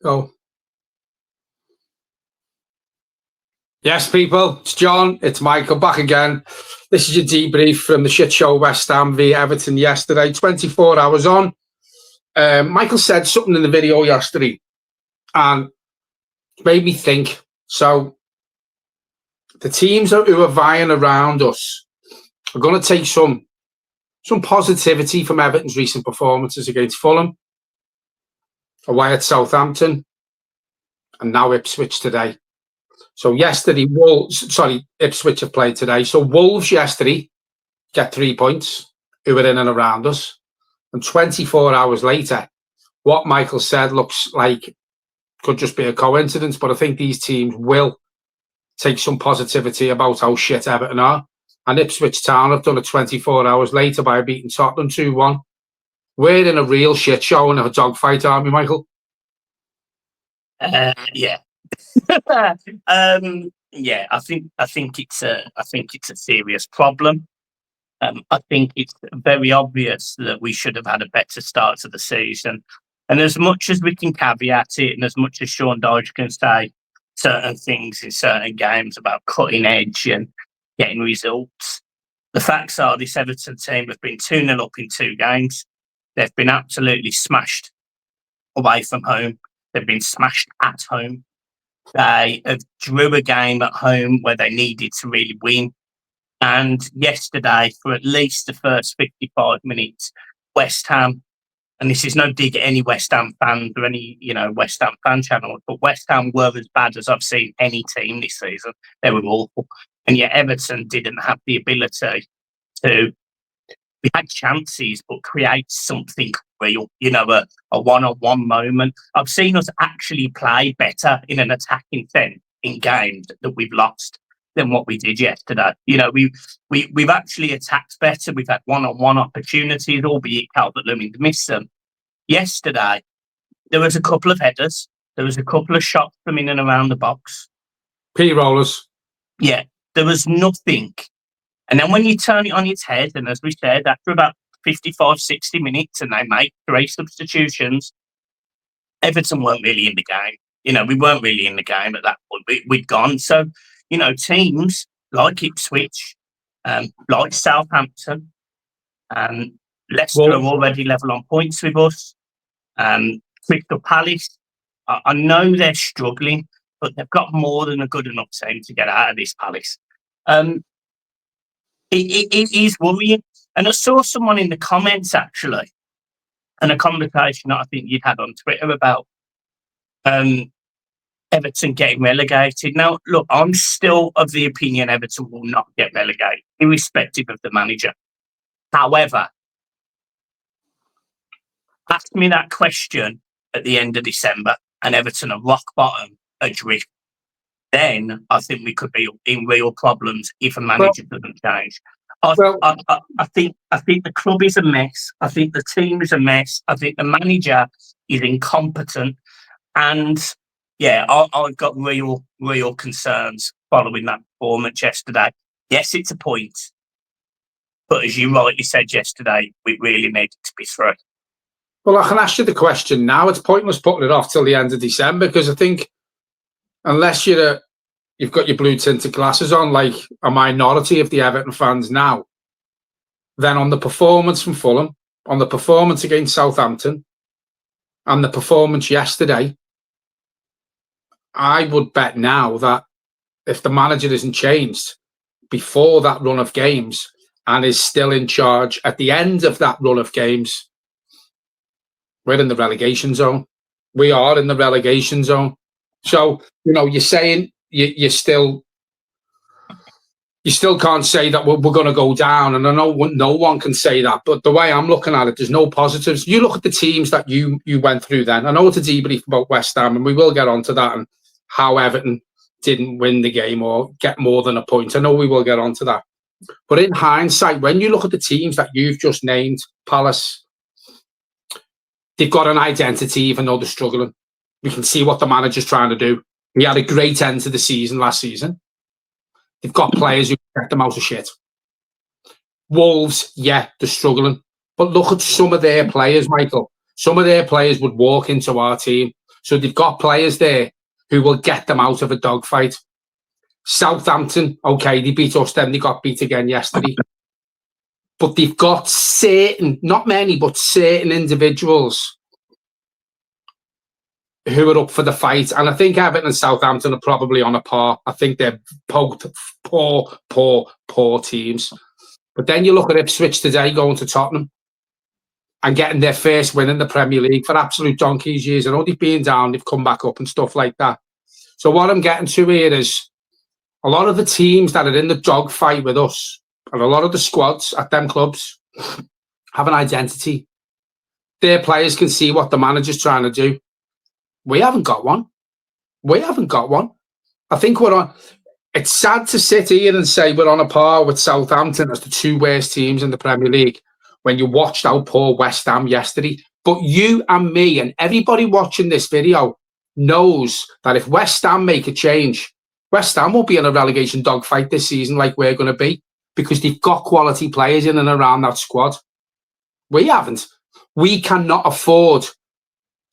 Go. Yes, people, it's John, it's Michael, back again. This is your debrief from the shit show West Ham v Everton yesterday, 24 hours on. Michael said something in the video yesterday and made me think. So the teams who are vying around us are going to take some positivity from Everton's recent performances against Fulham, away at Southampton, and now Ipswich today. So yesterday, Ipswich have played today. So Wolves yesterday get 3 points, who were in and around us. And 24 hours later, what Michael said looks like could just be a coincidence, but I think these teams will take some positivity about how shit Everton are. And Ipswich Town have done it 24 hours later by beating Tottenham 2-1. We're in a real shit show and a dogfight, aren't we, Michael? Yeah. Yeah, I think it's a serious problem. I think it's very obvious that we should have had a better start to the season. And as much as we can caveat it, and as much as Sean Dyche can say certain things in certain games about cutting edge and getting results, the facts are this Everton team have been 2-0 up in 2 games. They've been absolutely smashed away from home. They've been smashed at home. They have drew a game at home where they needed to really win. And yesterday, for at least the first 55 minutes, West Ham, and this is no dig at any West Ham fans or any, West Ham fan channel, but West Ham were as bad as I've seen any team this season. They were awful. And yet Everton didn't have the ability to, we had chances, but create something real, a one-on-one moment. I've seen us actually play better in an attacking sense in games that we've lost than what we did yesterday. We've actually attacked better. We've had one-on-one opportunities, albeit Calvert-Lewin's missed them. Yesterday, there was a couple of headers. There was a couple of shots from in and around the box. P-rollers. Yeah, there was nothing. And then when you turn it on its head, and as we said, after about 55, 60 minutes, and they make 3 substitutions, Everton weren't really in the game. We weren't really in the game at that point. We'd gone. So, teams like Ipswich, like Southampton, Leicester are already level on points with us. Crystal Palace, I know they're struggling, but they've got more than a good enough team to get out of this Palace. It is worrying. And I saw someone in the comments, actually, and a conversation that I think you'd had on Twitter about Everton getting relegated. Now, look, I'm still of the opinion Everton will not get relegated, irrespective of the manager. However, ask me that question at the end of December and Everton are rock bottom, adrift. Then I think we could be in real problems if a manager doesn't change. I think the club is a mess. I think the team is a mess. I think the manager is incompetent. And yeah, I've got real concerns following that performance yesterday. Yes, it's a point. But as you rightly said yesterday, we really needed to be through. Well, I can ask you the question now. It's pointless putting it off till the end of December, because I think unless you've got your blue tinted glasses on, like a minority of the Everton fans now, then on the performance from Fulham, on the performance against Southampton, and the performance yesterday, I would bet now that if the manager isn't changed before that run of games and is still in charge at the end of that run of games, we're in the relegation zone. We are in the relegation zone. So, you're saying you still can't say that we're going to go down. And I know no one can say that. But the way I'm looking at it, there's no positives. You look at the teams that you went through then. I know it's a debrief about West Ham, and we will get onto that and how Everton didn't win the game or get more than a point. I know we will get onto that. But in hindsight, when you look at the teams that you've just named, Palace, they've got an identity even though they're struggling. We can see what the manager's trying to do. We had a great end to the season last season. They've got players who get them out of shit. Wolves, yeah, they're struggling. But look at some of their players, Michael. Some of their players would walk into our team. So they've got players there who will get them out of a dogfight. Southampton, okay, they beat us, then they got beat again yesterday. But they've got certain, not many, but certain individuals who are up for the fight. And I think Everton and Southampton are probably on a par. I think they're both poor teams. But then you look at Ipswich today going to Tottenham and getting their first win in the Premier League for absolute donkey's years. I know they've been down, they've come back up and stuff like that. So what I'm getting to here is a lot of the teams that are in the dogfight with us and a lot of the squads at them clubs have an identity. Their players can see what the manager's trying to do. We haven't got one. I think we're on. It's sad to sit here and say we're on a par with Southampton as the two worst teams in the Premier League when you watched how poor West Ham yesterday. But you and me and everybody watching this video knows that if West Ham make a change, West Ham won't be in a relegation dogfight this season like we're going to be, because they've got quality players in and around that squad. We haven't. We cannot afford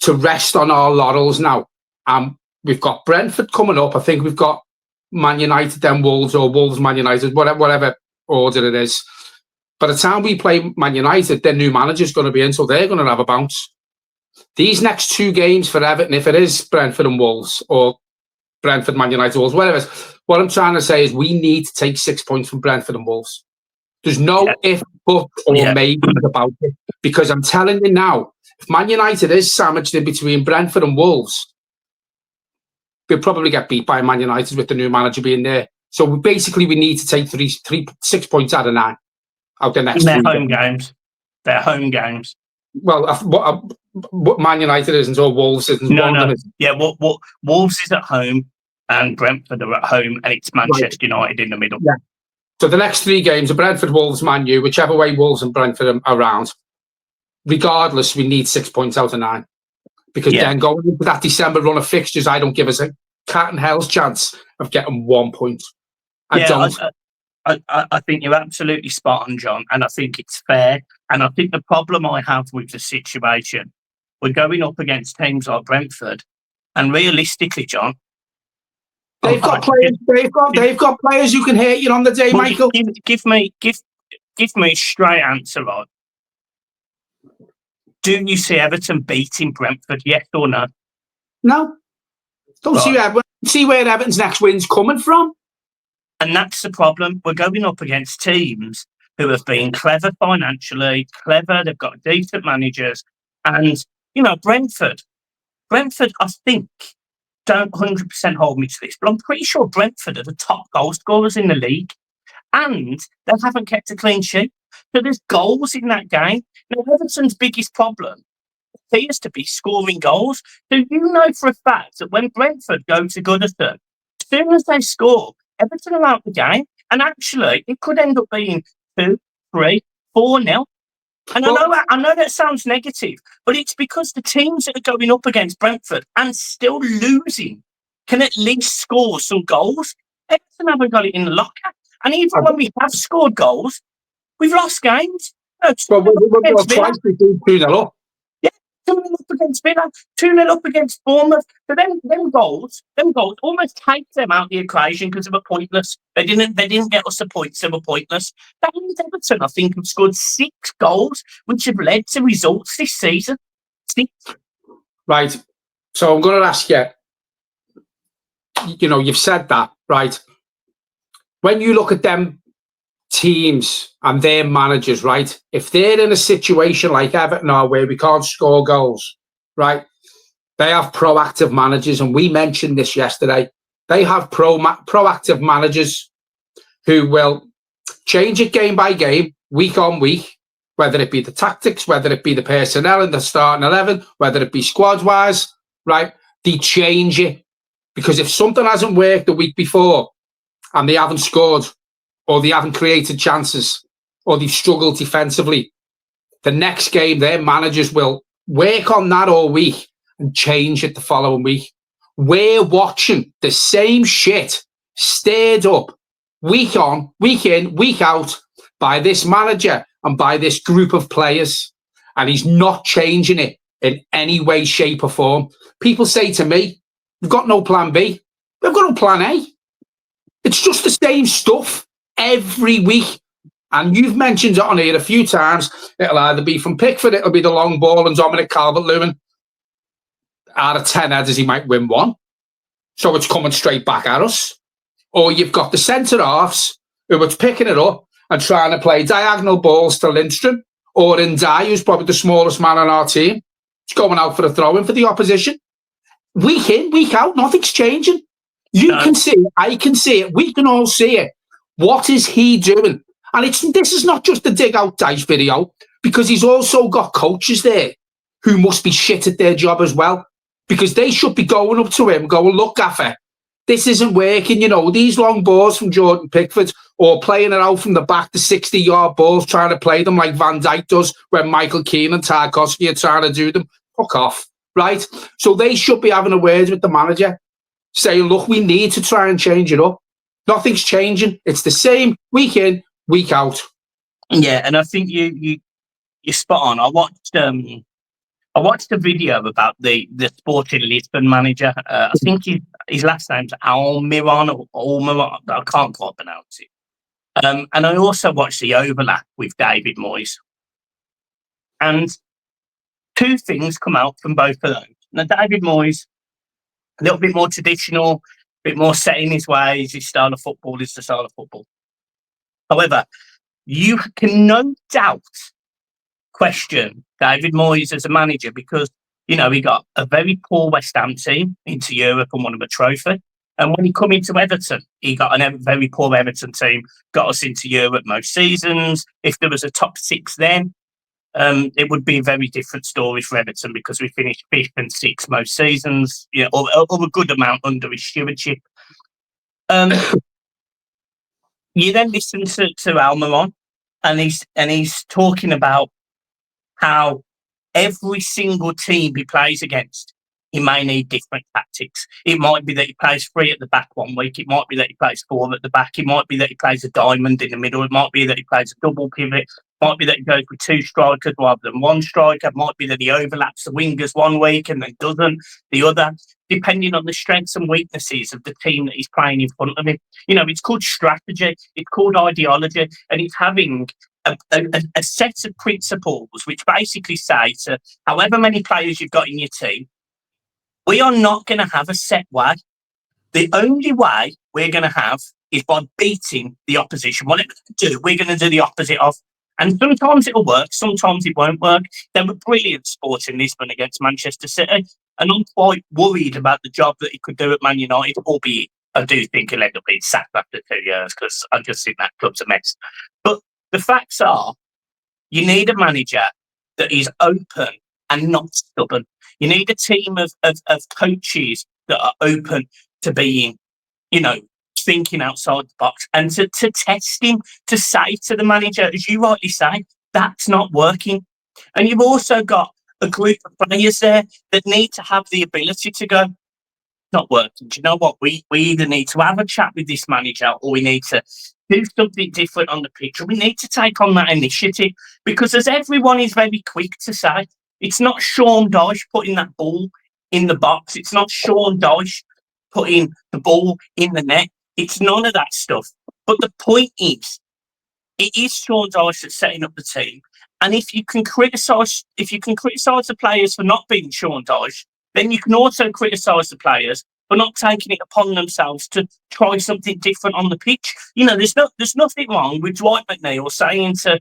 to rest on our laurels now. We've got Brentford coming up. I think we've got Man United, then Wolves, or Wolves, Man United, whatever order it is. By the time we play Man United, their new manager's going to be in, so they're going to have a bounce. These next two games for Everton, if it is Brentford and Wolves, or Brentford, Man United, Wolves, whatever it is, what I'm trying to say is we need to take 6 points from Brentford and Wolves. There's no if, but, or maybe about it. Because I'm telling you now, if Man United is sandwiched in between Brentford and Wolves, we'll probably get beat by Man United with the new manager being there. So we need to take 6 points out of 9 out the next They're home games. They're home games. Well, what Man United isn't, or Wolves isn't. No. Yeah, what Wolves is at home and Brentford are at home, and it's Manchester United in the middle. Yeah. So the next 3 games are Brentford, Wolves, Man U, whichever way Wolves and Brentford are around. Regardless, we need 6 points out of 9. Because then going into that December run of fixtures, I don't give us a cat and hell's chance of getting 1 point. I think you're absolutely spot on, John, and I think it's fair. And I think the problem I have with the situation, we're going up against teams like Brentford, and realistically, John, they've got players who can hit you on the day, Michael. Give me a straight answer, right? Do you see Everton beating Brentford, yes or no? No. Don't see where Everton's next win's coming from. And that's the problem. We're going up against teams who have been clever financially, they've got decent managers. And, Brentford, I think, don't 100% hold me to this, but I'm pretty sure Brentford are the top goal scorers in the league. And they haven't kept a clean sheet. So there's goals in that game. Now, Everton's biggest problem appears to be scoring goals. So you know for a fact that when Brentford go to Goodison, as soon as they score, Everton are out the game. And actually, it could end up being 2, 3, 4-0. And I know that sounds negative, but it's because the teams that are going up against Brentford and still losing can at least score some goals. Everton haven't got it in the locker. And even when we have scored goals, we've lost games. Twice we do 2-0 up. Yeah, 2-0 up against Villa, 2-0 up against Bournemouth. So them goals almost take them out of the equation because they were pointless. They didn't get us the points, they were pointless. That means Everton, I think, have scored 6 goals, which have led to results this season. 6. Right. So I'm going to ask you, you've said that, right? When you look at them teams and their managers, right? If they're in a situation like Everton are where we can't score goals, right? They have proactive managers, and we mentioned this yesterday. They have proactive managers who will change it game by game, week on week, whether it be the tactics, whether it be the personnel in the starting 11, whether it be squad-wise, right? They change it. Because if something hasn't worked the week before and they haven't scored, or they haven't created chances, or they've struggled defensively, the next game, their managers will work on that all week and change it the following week. We're watching the same shit stirred up week on, week in, week out by this manager and by this group of players. And he's not changing it in any way, shape, or form. People say to me, "We've got no plan B. We've got no plan A." It's just the same stuff every week. And you've mentioned it on here a few times. It'll either be from Pickford, it'll be the long ball, and Dominic Calvert-Lewin, out of 10 headers, he might win one. So it's coming straight back at us. Or you've got the centre-halves who are picking it up and trying to play diagonal balls to Lindstrom, or Ndiaye, who's probably the smallest man on our team. He's going out for a throw-in for the opposition. Week in, week out, nothing's changing. You can see it, I can see it, we can all see it. What is he doing? And this is not just the dig out dice video, because he's also got coaches there who must be shit at their job as well, because they should be going up to him, going, "Look, Gaffer, this isn't working. You know, these long balls from Jordan Pickford, or playing it out from the back, the 60-yard balls, trying to play them like Van Dijk does when Michael Keane and Tarkowski are trying to do them. Fuck off." Right? So they should be having a word with the manager, saying, "Look, we need to try and change it up." Nothing's changing. It's the same week in, week out. Yeah, and I think you're spot on. I watched a video about the Sporting Lisbon manager. I think his last name's Almiron or Almiron. I can't quite pronounce it. And I also watched the overlap with David Moyes. And two things come out from both of those. Now, David Moyes, a little bit more traditional, a bit more set in his ways. His style of football is the style of football. However, you can no doubt question David Moyes as a manager, because, you know, he got a very poor West Ham team into Europe and won him a trophy. And when he come into Everton, he got a very poor Everton team, got us into Europe most seasons. If there was a top six then, it would be a very different story for Everton, because we finished 5th and 6th most seasons, you know, or a good amount under his stewardship. You then listen to Almiron, and he's talking about how every single team he plays against, he may need different tactics. It might be that he plays 3 at the back one week. It might be that he plays 4 at the back. It might be that he plays a diamond in the middle. It might be that he plays a double pivot. It might be that he goes with 2 strikers rather than 1 striker. It might be that he overlaps the wingers one week and then doesn't the other, depending on the strengths and weaknesses of the team that he's playing in front of him. You know, it's called strategy, it's called ideology, and it's having a set of principles which basically say to however many players you've got in your team, we are not going to have a set way. The only way we're going to have is by beating the opposition. Whatever we do, we're going to do the opposite of. And sometimes it'll work, sometimes it won't work. They were brilliant Sporting Lisbon against Manchester City, and I'm quite worried about the job that he could do at Man United, albeit I do think he'll end up being sacked after 2 years, because I just think that club's a mess. But the facts are, you need a manager that is open and not stubborn. You need a team of coaches that are open to being, you know, thinking outside the box, and to test him, to say to the manager, as you rightly say, that's not working. And you've also got a group of players there that need to have the ability to go, not working. Do you know what? We either need to have a chat with this manager, or we need to do something different on the pitch, or we need to take on that initiative, because as everyone is very quick to say, it's not Sean Dyche putting that ball in the box. It's not Sean Dyche putting the ball in the net. It's none of that stuff. But the point is, it is Sean Dyche that's setting up the team. And if you can criticise the players for not being Sean Dyche, then you can also criticise the players for not taking it upon themselves to try something different on the pitch. You know, there's nothing wrong with Dwight McNeil saying to,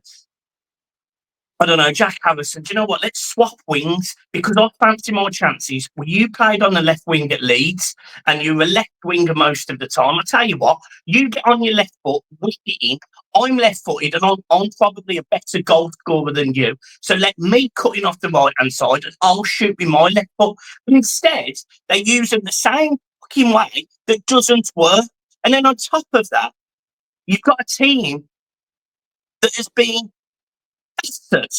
I don't know, Jack Harrison, do you know what? Let's swap wings, because I fancy my chances. Well, you played on the left wing at Leeds, and you were a left winger most of the time. I tell you what, you get on your left foot, whip it in. I'm left-footed, and I'm probably a better goal scorer than you. So let me cut in off the right-hand side, and I'll shoot with my left foot. But instead, they use them the same fucking way that doesn't work. And then on top of that, you've got a team that has been battered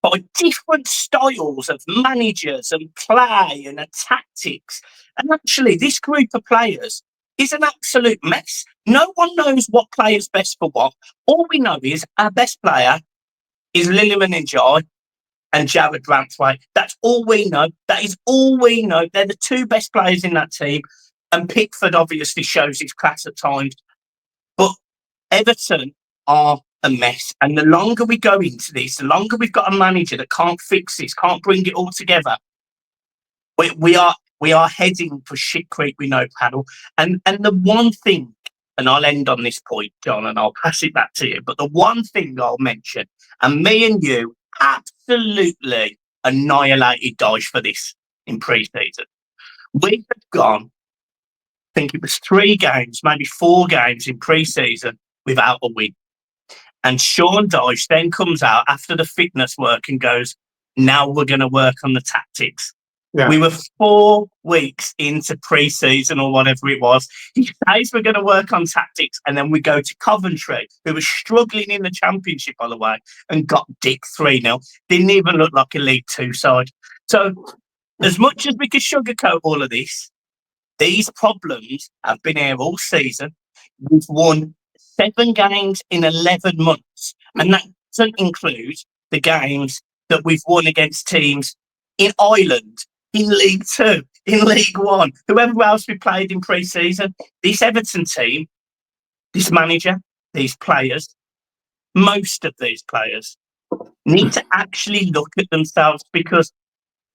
by different styles of managers and play and tactics. And actually, this group of players is an absolute mess. No one knows what player's best for what. All we know is our best player is Liliman Ndiaye, and Jared Branthwaite. That's all we know. That is all we know. They're the two best players in that team. And Pickford obviously shows his class at times. But Everton are a mess. And the longer we go into this, the longer we've got a manager that can't fix this, can't bring it all together, we are heading for shit creek with no paddle. And the one thing, and I'll end on this point, John, and I'll pass it back to you, but the one thing I'll mention, and me and you absolutely annihilated Dyche for this in pre-season. We had gone, I think it was 3 games, maybe 4 games in pre-season without a win. And Sean Dyche then comes out after the fitness work and goes, now we're going to work on the tactics. Yeah. We were 4 weeks into pre-season or whatever it was. He says we're going to work on tactics, and then we go to Coventry, who was struggling in the Championship, by the way, and got dick 3-0. Didn't even look like a League 2 side. So as much as we could sugarcoat all of this, these problems have been here all season. We've won 7 games in 11 months, and that doesn't include the games that we've won against teams in Ireland, in League 2, in League 1, whoever else we played in pre-season. This Everton team, this manager, these players, most of these players need to actually look at themselves, because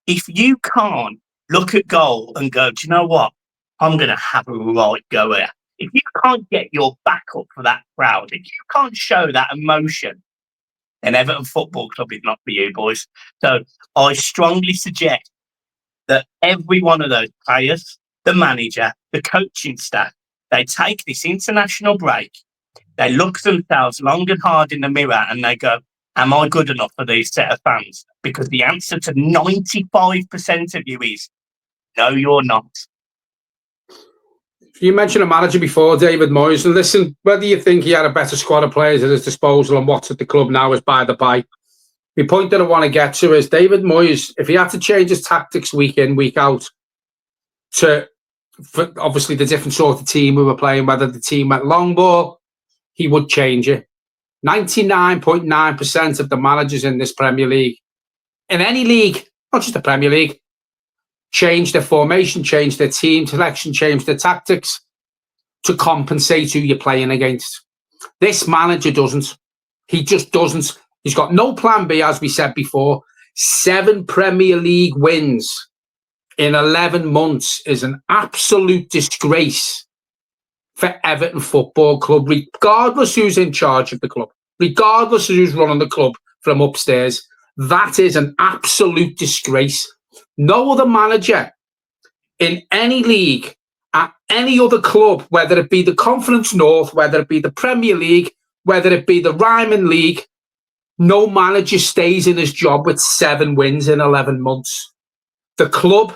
if you can't look at goal and go, do you know what? I'm going to have a right go here. If you can't get your back up for that crowd, if you can't show that emotion, then Everton Football Club is not for you, boys. So I strongly suggest that every one of those players, the manager, the coaching staff, they take this international break, they look themselves long and hard in the mirror and they go, am I good enough for these set of fans? Because the answer to 95% of you is, no, you're not. You mentioned a manager before, David Moyes, and listen, whether you think he had a better squad of players at his disposal and what's at the club now is by the by. The point that I want to get to is David Moyes, if he had to change his tactics week in, week out, for obviously the different sort of team we were playing, whether the team went long ball, he would change it. 99.9% of the managers in this Premier League, in any league, not just the Premier League, change their formation, change their team selection, change their tactics to compensate who you're playing against. This manager doesn't. He just doesn't. He's got no plan B, as we said before. 7 Premier League wins in 11 months is an absolute disgrace for Everton Football Club, regardless who's in charge of the club, regardless of who's running the club from upstairs. That is an absolute disgrace. No other manager in any league, at any other club, whether it be the Conference North, whether it be the Premier League, whether it be the Ryman League, no manager stays in his job with 7 wins in 11 months. The club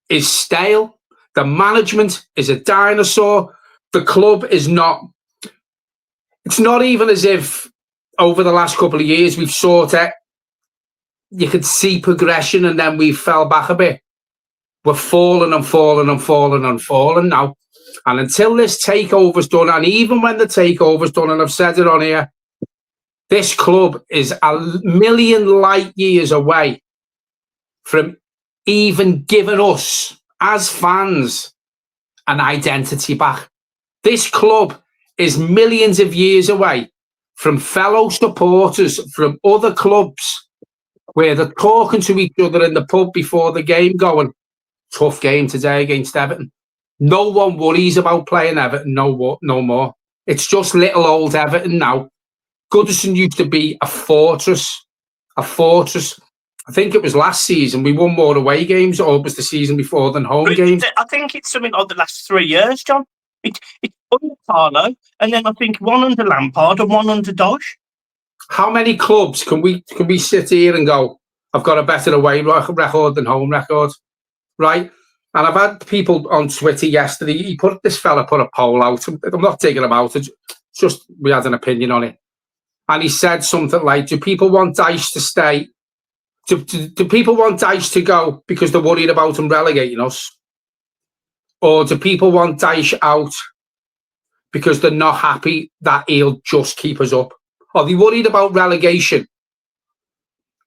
is stale. The management is a dinosaur. The club is not. It's not even as if over the last couple of years we've sort of, you could see progression and then we fell back a bit. We're falling and falling and falling and falling now. And until this takeover's done, and even when the takeover's done, and I've said it on here, this club is a million light years away from even giving us, as fans, an identity back. This club is millions of years away from fellow supporters from other clubs where they're talking to each other in the pub before the game going, tough game today against Everton. No one worries about playing Everton no more. It's just little old Everton now. Goodison used to be a fortress. A fortress. I think it was last season we won more away games, or it was the season before, than home games. I think it's something like the last 3 years, John. It's under Carlo, and then I think 1 under Lampard and 1 under Dyche. How many clubs can we sit here and go, I've got a better away record than home record, right? And I've had people on Twitter yesterday. This fella put a poll out. I'm not digging about it. Just we had an opinion on it. And he said something like, do people want Dyche to stay? Do people want Dyche to go because they're worried about him relegating us? Or do people want Dyche out because they're not happy that he'll just keep us up? Are they worried about relegation?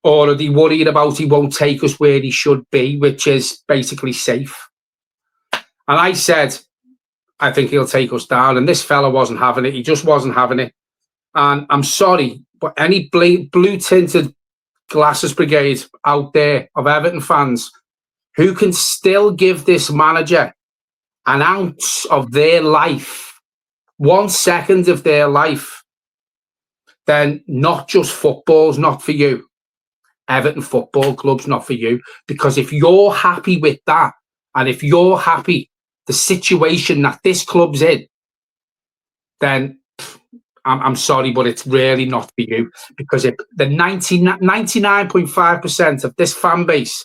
Or are they worried about he won't take us where he should be, which is basically safe? And I said, I think he'll take us down. And this fella wasn't having it. He just wasn't having it. And I'm sorry, but any blue-tinted glasses brigade out there of Everton fans who can still give this manager an ounce of their life, 1 second of their life, then not just football's not for you. Everton Football Club's not for you. Because if you're happy with that, and if you're happy the situation that this club's in, then I'm sorry, but it's really not for you. Because if the 99.5% of this fan base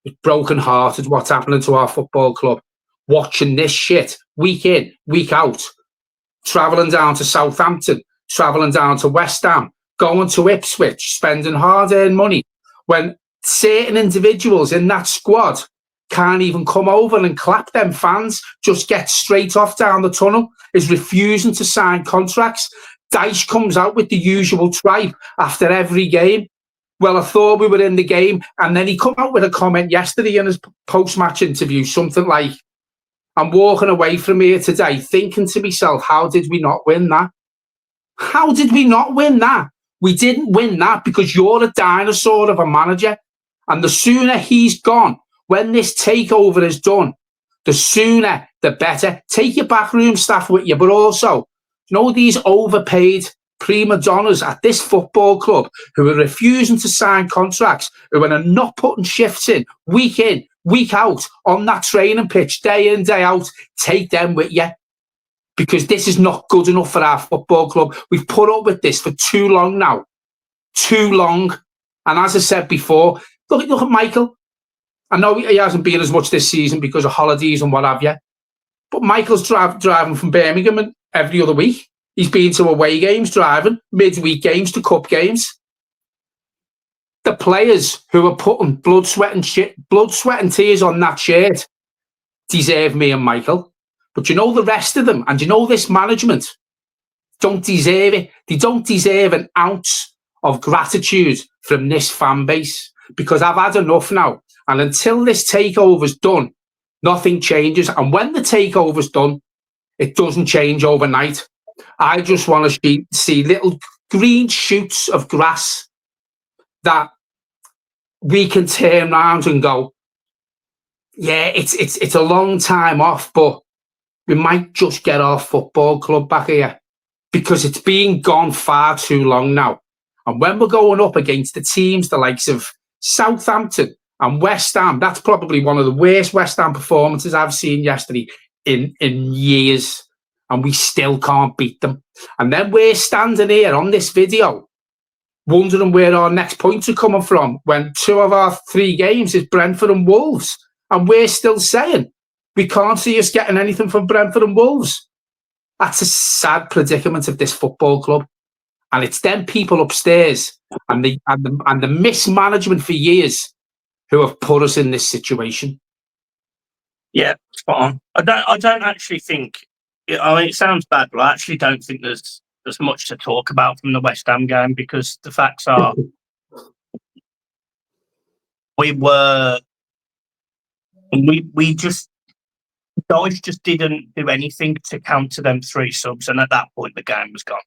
is broken-hearted what's happening to our football club, watching this shit week in, week out, travelling down to Southampton, travelling down to West Ham, going to Ipswich, spending hard-earned money, when certain individuals in that squad can't even come over and clap them fans, just get straight off down the tunnel, is refusing to sign contracts. Dyche comes out with the usual tripe after every game. Well, I thought we were in the game. And then he come out with a comment yesterday in his post-match interview, something like, I'm walking away from here today thinking to myself, how did we not win that? How did we not win that? We didn't win that because you're a dinosaur of a manager. And the sooner he's gone, when this takeover is done, the sooner, the better. Take your backroom staff with you, but also, these overpaid prima donnas at this football club who are refusing to sign contracts, who are not putting shifts in, week out, on that training pitch, day in, day out, take them with you. Because this is not good enough for our football club. We've put up with this for too long now. Too long. And as I said before, look at Michael. I know he hasn't been as much this season because of holidays and what have you. But Michael's driving from Birmingham every other week. He's been to away games, driving, midweek games to cup games. The players who are putting blood, sweat and tears on that shirt deserve me and Michael. But the rest of them, and this management, don't deserve it. They don't deserve an ounce of gratitude from this fan base, because I've had enough now. And until this takeover's done, nothing changes. And when the takeover's done, it doesn't change overnight. I just want to see little green shoots of grass that we can turn around and go, yeah, it's a long time off, but we might just get our football club back here, because it's been gone far too long now. And when we're going up against the teams, the likes of Southampton and West Ham, that's probably one of the worst West Ham performances I've seen yesterday in years. And we still can't beat them. And then we're standing here on this video wondering where our next points are coming from, when 2 of our 3 games is Brentford and Wolves. And we're still saying we can't see us getting anything from Brentford and Wolves. That's a sad predicament of this football club. And it's them people upstairs and the mismanagement for years who have put us in this situation. Yeah, spot on. I don't actually think, it sounds bad, but I actually don't think there's much to talk about from the West Ham game, because the facts are Dyche just didn't do anything to counter them 3 subs, and at that point the game was gone.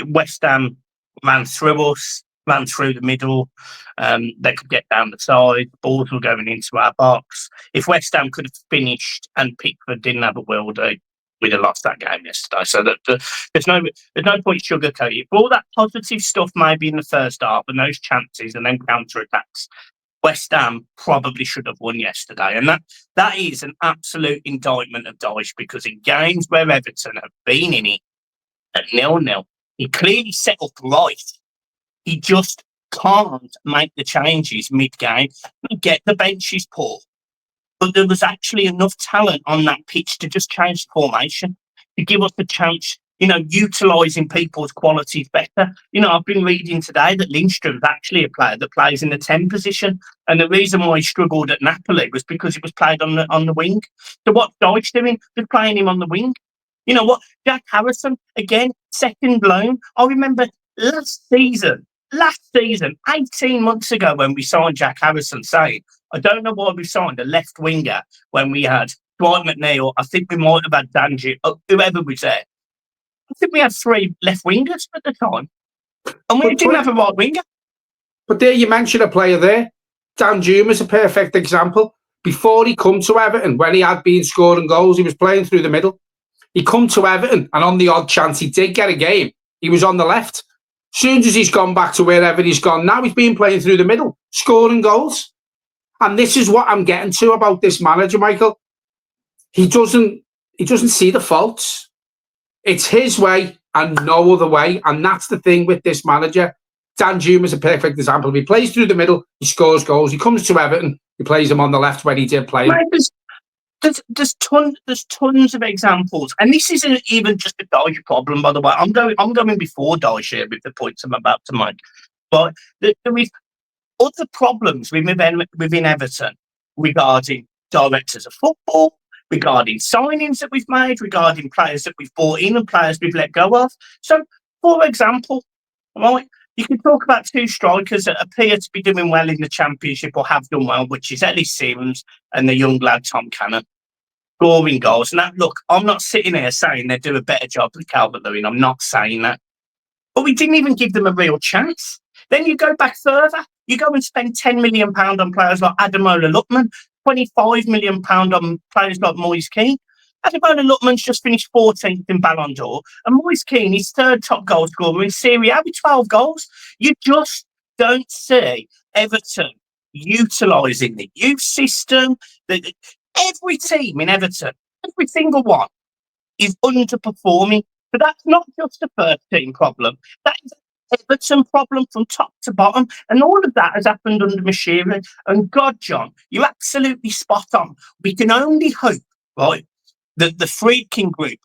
West Ham ran through us, ran through the middle. They could get down the side. Balls were going into our box. If West Ham could have finished and Pickford didn't have a world, we'd have lost that game yesterday. So there's no point sugarcoating it. For all that positive stuff, maybe in the first half and those chances and then counter attacks, West Ham probably should have won yesterday. And that is an absolute indictment of Dyche, because in games where Everton have been in it at 0-0, he clearly set up right. He just can't make the changes mid-game. I get the bench is poor, but there was actually enough talent on that pitch to just change the formation, to give us the chance, utilising people's qualities better. I've been reading today that Lindstrom's actually a player that plays in the 10 position, and the reason why he struggled at Napoli was because he was played on the wing. So what's Dyche doing? Just playing him on the wing. You know what? Jack Harrison, again, second loan. I remember last season, last season, 18 months ago, when we signed Jack Harrison, saying, I don't know why we signed a left winger when we had Dwight McNeil. I think we might have had Danji, whoever was there. I think we had 3 left wingers at the time. And we didn't have a right winger. But there you mentioned a player there. Dan Juma's a perfect example. Before he come to Everton, when he had been scoring goals, he was playing through the middle. He come to Everton, and on the odd chance he did get a game, he was on the left. Soon as he's gone back to wherever he's gone, now he's been playing through the middle, scoring goals. And this is what I'm getting to about this manager, Michael. He doesn't see the faults. It's his way and no other way. And that's the thing with this manager. Dan Juma's a perfect example. He plays through the middle, he scores goals. He comes to Everton, he plays him on the left when he did play him. There's tons of examples, and this isn't even just a Dyche problem, by the way. I'm going before Dyche here with the points I'm about to make. But there is other problems within Everton regarding directors of football, regarding signings that we've made, regarding players that we've bought in and players we've let go of. So, for example, right, you can talk about 2 strikers that appear to be doing well in the Championship or have done well, which is Ellis Sims and the young lad Tom Cannon, scoring goals. Now, look, I'm not sitting here saying they do a better job than Calvert-Lewin. I'm not saying that. But we didn't even give them a real chance. Then you go back further. You go and spend £10 million on players like Ademola Lookman, £25 million on players like Moise Kean. Ademola Lookman's just finished 14th in Ballon d'Or, and Moise Kean is 3rd top goal scorer in Serie A with 12 goals. You just don't see Everton utilising the youth system. Every team in Everton, every single one, is underperforming. But that's not just a first team problem. That is an Everton problem from top to bottom. And all of that has happened under Moshiri. And God, John, you're absolutely spot on. We can only hope, right, that the Friedkin group,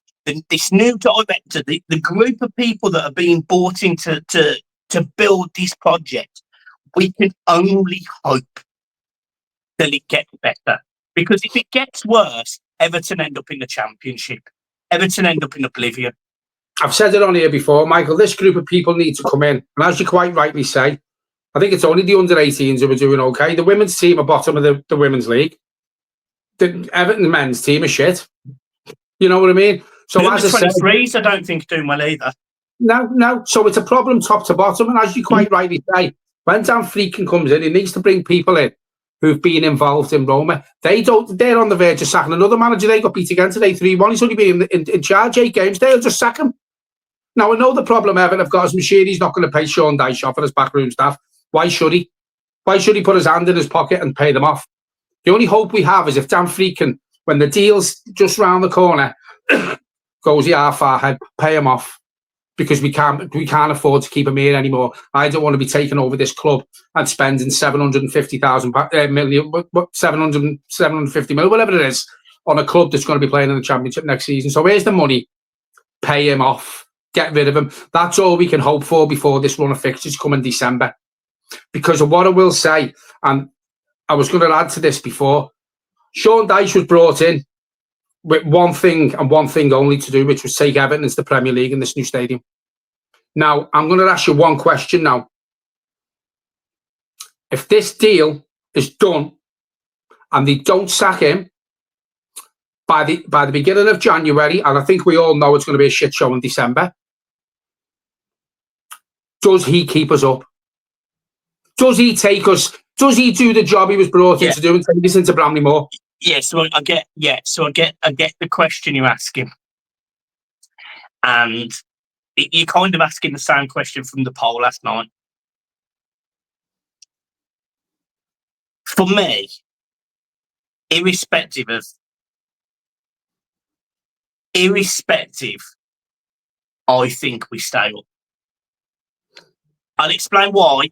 this new director, the group of people that are being brought in to build this project, we can only hope that it gets better. Because if it gets worse, Everton end up in the Championship. Everton end up in oblivion. I've said it on here before, Michael, this group of people need to come in. And as you quite rightly say, I think it's only the under-18s who are doing okay. The women's team are bottom of the women's league. The Everton men's team are shit. You know what I mean? So the as I said, 23s, I don't think are doing well either. No. So it's a problem top to bottom. And as you quite rightly say, when Dan Friedkin comes in, he needs to bring people in who've been involved in Roma. They're on the verge of sacking another manager. They got beat again today, 3-1. He's only been in charge 8 games. They'll just sack him. Now, I know the problem Everton have got is Moshiri's not going to pay Sean Dyche off for his backroom staff. Why should he? Why should he put his hand in his pocket and pay them off? The only hope we have is if Dan Friedkin, when the deal's just round the corner, goes, yeah, Farhead, pay him off. Because we can't afford to keep him here anymore. I don't want to be taking over this club and spending 750 million, whatever it is, on a club that's going to be playing in the Championship next season. So here's the money. Pay him off. Get rid of him. That's all we can hope for before this run of fixtures come in December. Because of what I will say, and I was going to add to this before, Sean Dyche was brought in with one thing and one thing only to do, which was take Everton into the Premier League in this new stadium. Now, I'm going to ask you one question now. If this deal is done and they don't sack him by the beginning of January, and I think we all know it's going to be a shit show in December, does he keep us up? Does he take us? Does he do the job he was brought in to do and take us into Bramley Moore? Yeah, so I get the question you're asking, and you're kind of asking the same question from the poll last night. For me, irrespective, I think we stay up. I'll explain why.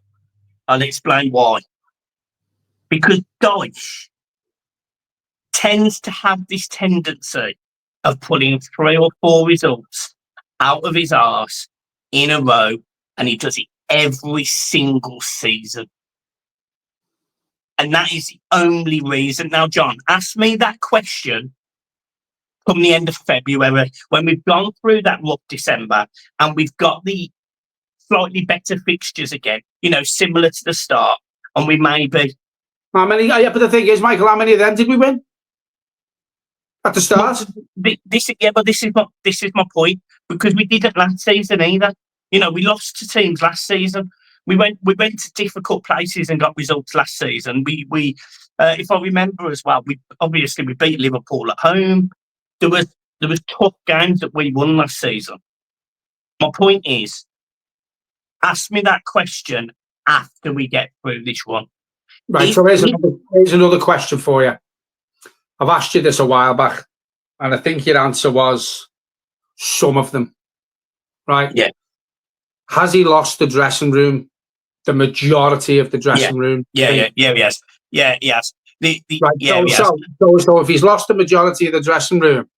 Because Dyche tends to have this tendency of pulling 3 or 4 results out of his arse in a row, and he does it every single season. And that is the only reason. Now, John, ask me that question come the end of February, when we've gone through that rough December and we've got the slightly better fixtures again, similar to the start, and we may be. How many? Yeah, but the thing is, Michael, how many of them did we win at the start? But this is my point, because we didn't last season either. We lost to teams last season. We went to difficult places and got results last season. We if I remember as well, we beat Liverpool at home. There was tough games that we won last season. My point is, ask me that question after we get through this one. Right, so here's another question for you. I've asked you this a while back, and I think your answer was some of them. Right? Yeah. Has he lost the dressing room? The majority of the dressing room? Yeah, he has. Yeah, he has. So if he's lost the majority of the dressing room,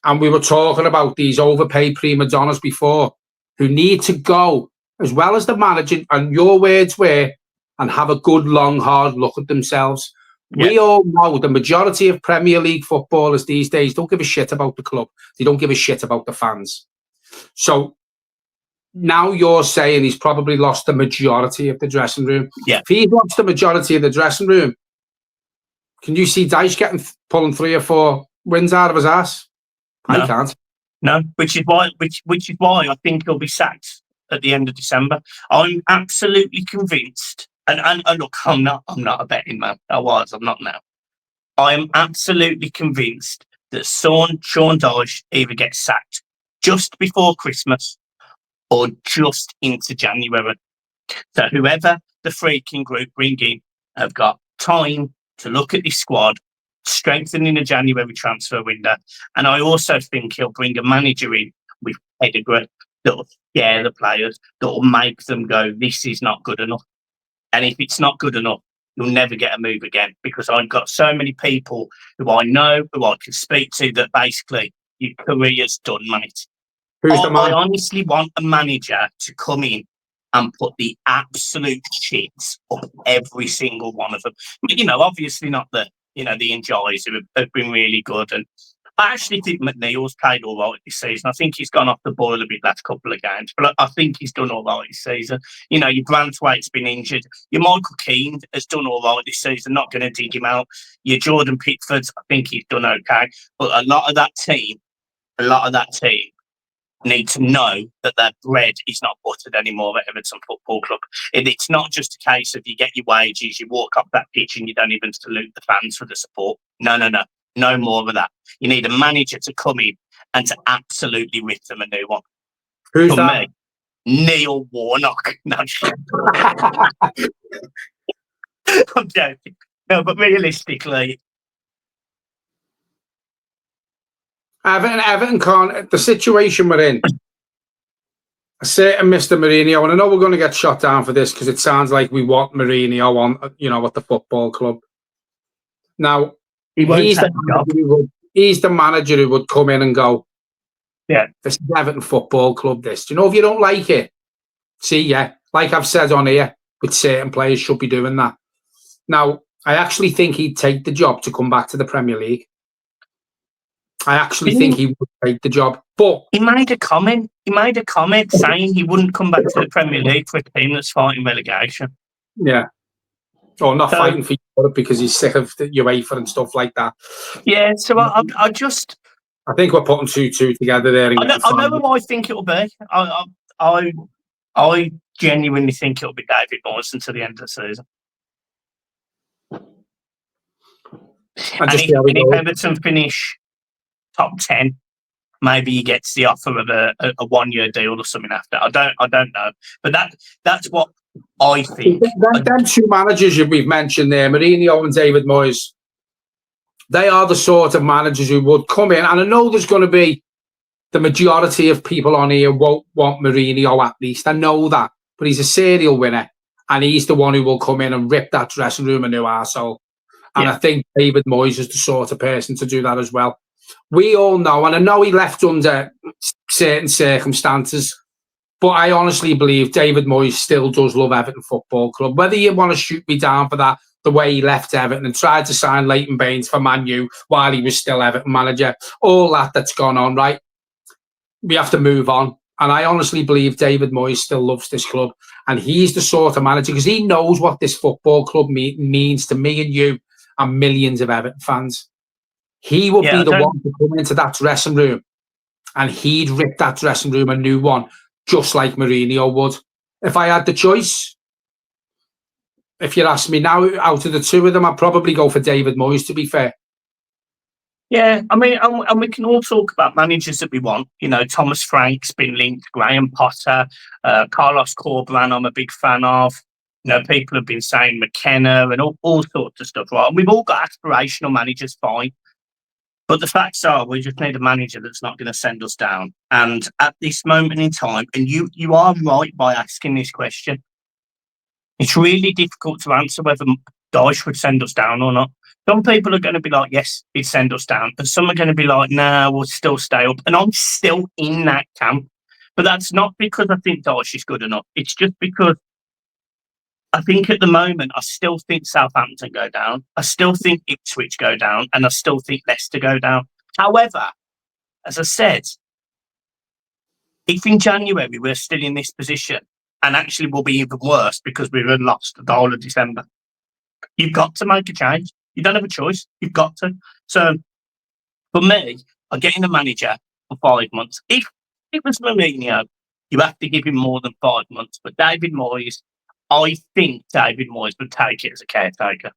and we were talking about these overpaid prima donnas before, who need to go, as well as the manager, and your words were, and have a good, long, hard look at themselves. Yeah. We all know the majority of Premier League footballers these days don't give a shit about the club. They don't give a shit about the fans. So now you're saying he's probably lost the majority of the dressing room. Yeah. If he's lost the majority of the dressing room, can you see Dyche pulling 3 or 4 wins out of his ass? No. I can't. No, which is why I think he'll be sacked at the end of December. I'm absolutely convinced. And look, I'm not a betting man. I'm not now. I am absolutely convinced that Sean Dyche either gets sacked just before Christmas or just into January. So whoever the freaking group bring in have got time to look at this squad, strengthening the January transfer window. And I also think he'll bring a manager in with pedigree that will scare the players, that will make them go, this is not good enough. And if it's not good enough, you'll never get a move again, because I've got so many people who I know, who I can speak to, that basically your career's done, mate. I honestly want a manager to come in and put the absolute shits up every single one of them. Obviously not the enjoys who have been really good. And I actually think McNeil's played all right this season. I think he's gone off the ball a bit last couple of games, but I think he's done all right this season. Your Branthwaite's been injured. Your Michael Keane has done all right this season, not going to dig him out. Your Jordan Pickford's, I think he's done okay. But a lot of that team need to know that their bread is not buttered anymore at Everton Football Club. It's not just a case of you get your wages, you walk off that pitch and you don't even salute the fans for the support. No more of that. You need a manager to come in and to absolutely rip them a new one. Who's that? Me, Neil Warnock. No, I'm joking. No, but realistically, Everton can't. The situation we're in, a certain Mr. Mourinho, and I know we're going to get shot down for this because it sounds like we want Mourinho on, at the football club. Now, he's the manager who would come in and go, yeah, this is Everton Football Club, this. If you don't like it, like I've said on here, with certain players should be doing that. Now, I actually think he'd take the job to come back to the Premier League. I actually think he would take the job. But he made a comment. Saying he wouldn't come back to the Premier League for a team that's fighting relegation. Yeah. Or not fighting for Europe because he's sick of the UEFA and stuff like that. Yeah, so I think we're putting two together there. I know who I think it'll be. I genuinely think it'll be David Moyes until the end of the season. And if Everton finish top 10, maybe he gets the offer of a 1-year deal or something after. I don't know, but that's what I think. Them 2 managers we've mentioned there, Mourinho and David Moyes, they are the sort of managers who would come in, and I know there's going to be the majority of people on here won't want Mourinho, at least. I know that, but he's a serial winner, and he's the one who will come in and rip that dressing room a new arsehole. And I think David Moyes is the sort of person to do that as well. We all know, and I know he left under certain circumstances, but I honestly believe David Moyes still does love Everton Football Club. Whether you want to shoot me down for that, the way he left Everton and tried to sign Leighton Baines for Man U while he was still Everton manager, all that's gone on, right? We have to move on. And I honestly believe David Moyes still loves this club. And he's the sort of manager, because he knows what this football club means to me and you and millions of Everton fans. He would be the one to come into that dressing room and he'd rip that dressing room a new one, just like Mourinho would. If I had the choice, if you ask me now, out of the two of them, I'd probably go for David Moyes, to be fair. Yeah, I mean, and we can all talk about managers that we want. You know, Thomas Frank's been linked, Graham Potter, Carlos Corberán, I'm a big fan of. You know, people have been saying McKenna and all sorts of stuff, right? And we've all got aspirational managers, fine. But the facts are, we just need a manager that's not going to send us down. And at this moment in time, and you are right by asking this question, it's really difficult to answer whether Dyche would send us down or not. Some people are going to be like, yes, he'd send us down. And some are going to be like, nah, we'll still stay up. And I'm still in that camp. But that's not because I think Dyche is good enough. It's just because I think at the moment, I still think Southampton go down. I still think Ipswich go down. And I still think Leicester go down. However, as I said, if in January we're still in this position, and actually will be even worse because we've lost the whole of December, you've got to make a change. You don't have a choice. You've got to. So, for me, I'm getting a manager for 5 months. If it was Mourinho, you have to give him more than 5 months. But David Moyes, I think David Moyes would take it as a caretaker.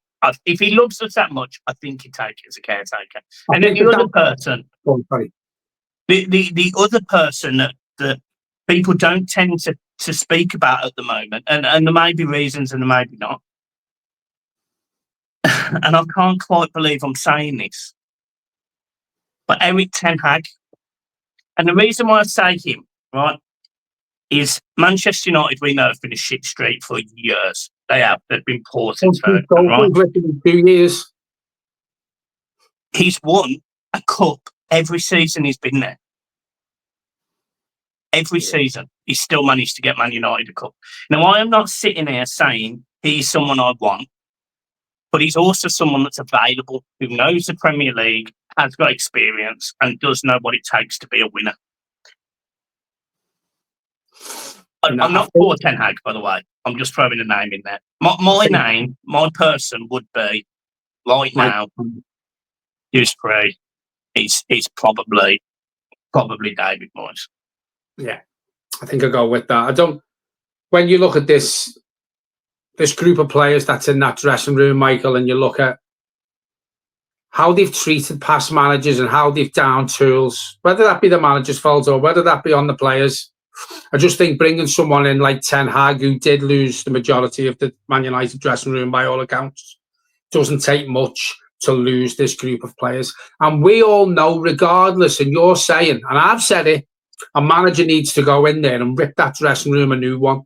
If he loves us that much, I think he'd take it as a caretaker. And then the other person, the other person that people don't tend to speak about at the moment, and there may be reasons and there may be not, and I can't quite believe I'm saying this, but Erik ten Hag. And the reason why I say him, right, is Manchester United, we know, have been a shit streak for years. They have. They've been poor since Ferguson, right? 2 years. He's won a cup every season he's been there. Every season, he's still managed to get Man United a cup. Now, I am not sitting there saying he's someone I want, but he's also someone that's available, who knows the Premier League, has got experience, and does know what it takes to be a winner. I'm not for Ten Hag, by the way. I'm just throwing a name in there. My name, my person would be, right now, use free. It's probably David Moyes. Yeah, I think I'll go with that. When you look at this group of players that's in that dressing room, Michael, and you look at how they've treated past managers and how they've downed tools, whether that be the manager's fault or whether that be on the players, I just think bringing someone in like Ten Hag, who did lose the majority of the Man United dressing room by all accounts, doesn't take much to lose this group of players. And we all know, regardless, and you're saying, and I've said it, a manager needs to go in there and rip that dressing room a new one.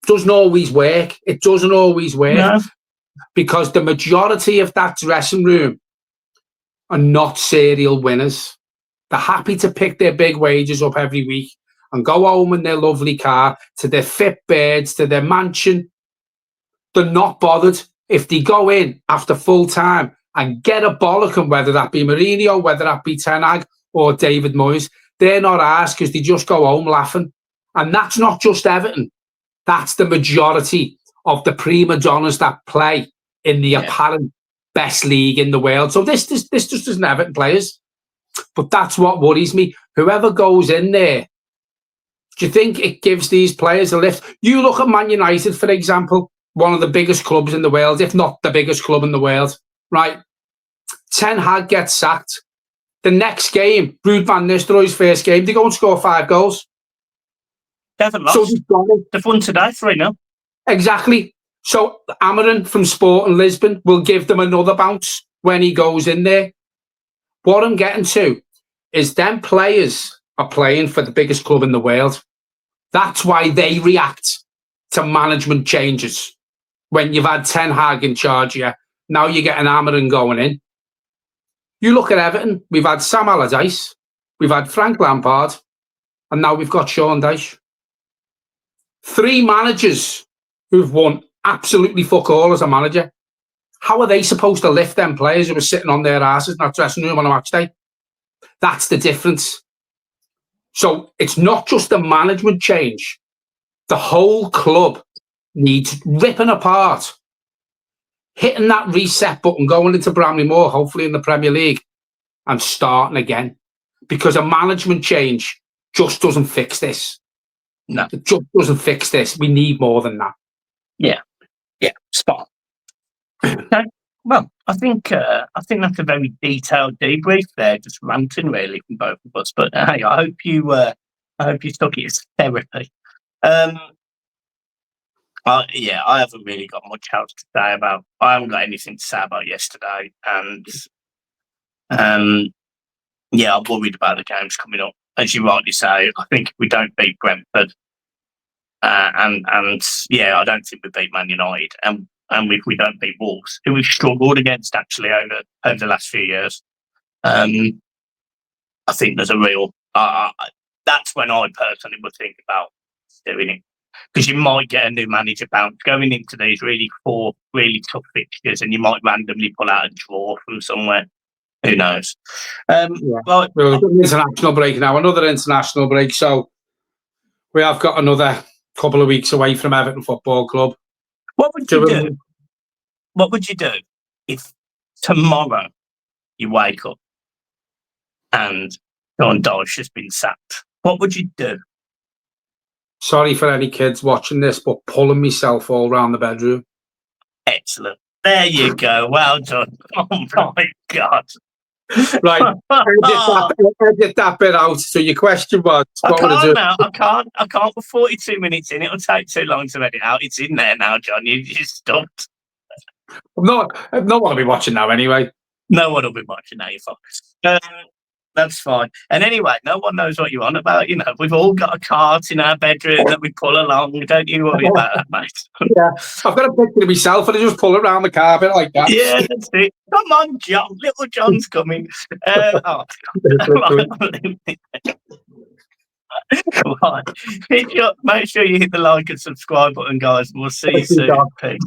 Doesn't always work. It doesn't always work. No. Because the majority of that dressing room are not serial winners. They're happy to pick their big wages up every week and go home in their lovely car to their fit beds, to their mansion. They're not bothered if they go in after full time and get a bollocking, whether that be Mourinho, whether that be Ten Hag or David Moyes. They're not asked because they just go home laughing. And that's not just Everton. That's the majority of the prima donnas that play in the apparent best league in the world. So this just doesn't Everton players. But that's what worries me. Whoever goes in there, do you think it gives these players a lift? You look at Man United, for example, one of the biggest clubs in the world, if not the biggest club in the world, right? Ten Hag gets sacked. The next game, Ruud van Nistelrooy's first game, they go and score 5 goals. They haven't lost. So they've won today 3-0. Exactly. So Amarin from Sporting Lisbon will give them another bounce when he goes in there. What I'm getting to is them players are playing for the biggest club in the world. That's why they react to management changes. When you've had Ten Hag in charge here, now you get an Amarin going in. You look at Everton, we've had Sam Allardyce, we've had Frank Lampard, and now we've got Sean Dyche. 3 managers who've won absolutely fuck all as a manager. How are they supposed to lift them players who are sitting on their asses in that dressing room on a match day? That's the difference. So it's not just a management change. The whole club needs ripping apart, hitting that reset button, going into Bramley-Moore, hopefully in the Premier League, and starting again. Because a management change just doesn't fix this. No. It just doesn't fix this. We need more than that. Yeah, spot on. Okay. Well, I think that's a very detailed debrief there, just ranting really from both of us. But hey, I hope you took it as therapy. I haven't really got much else to say about. I haven't got anything to say about yesterday, and I'm worried about the games coming up. As you rightly say, I think if we don't beat Brentford, I don't think we beat Man United, and if we don't beat Wolves, who we've struggled against actually over the last few years, I think there's a real. That's when I personally would think about doing it. Because you might get a new manager bounce going into these really tough fixtures, and you might randomly pull out a draw from somewhere. Who knows? Well, international break now, another international break. So we have got another couple of weeks away from Everton Football Club. What would you do? What would you do if tomorrow you wake up and John Dyche has been sacked? What would you do? Sorry for any kids watching this, but pulling myself all around the bedroom. Excellent. There you go. Well done. Oh my God. Right. Edit that bit out. So your question was, what would I do? I can't. We're 42 minutes in. It'll take too long to edit out. It's in there now, John. You stopped. I'm not want to be watching now anyway. No one will be watching now, you fuckers. That's fine. And anyway, no one knows what you're on about. You know, we've all got a cart in our bedroom that we pull along. Don't you worry about that, mate. Yeah, I've got a picture of myself and I just pull around the carpet like that. Yeah, that's it. Come on, John. Little John's coming. Come on. Make sure you hit the like and subscribe button, guys. We'll see you soon. Peace.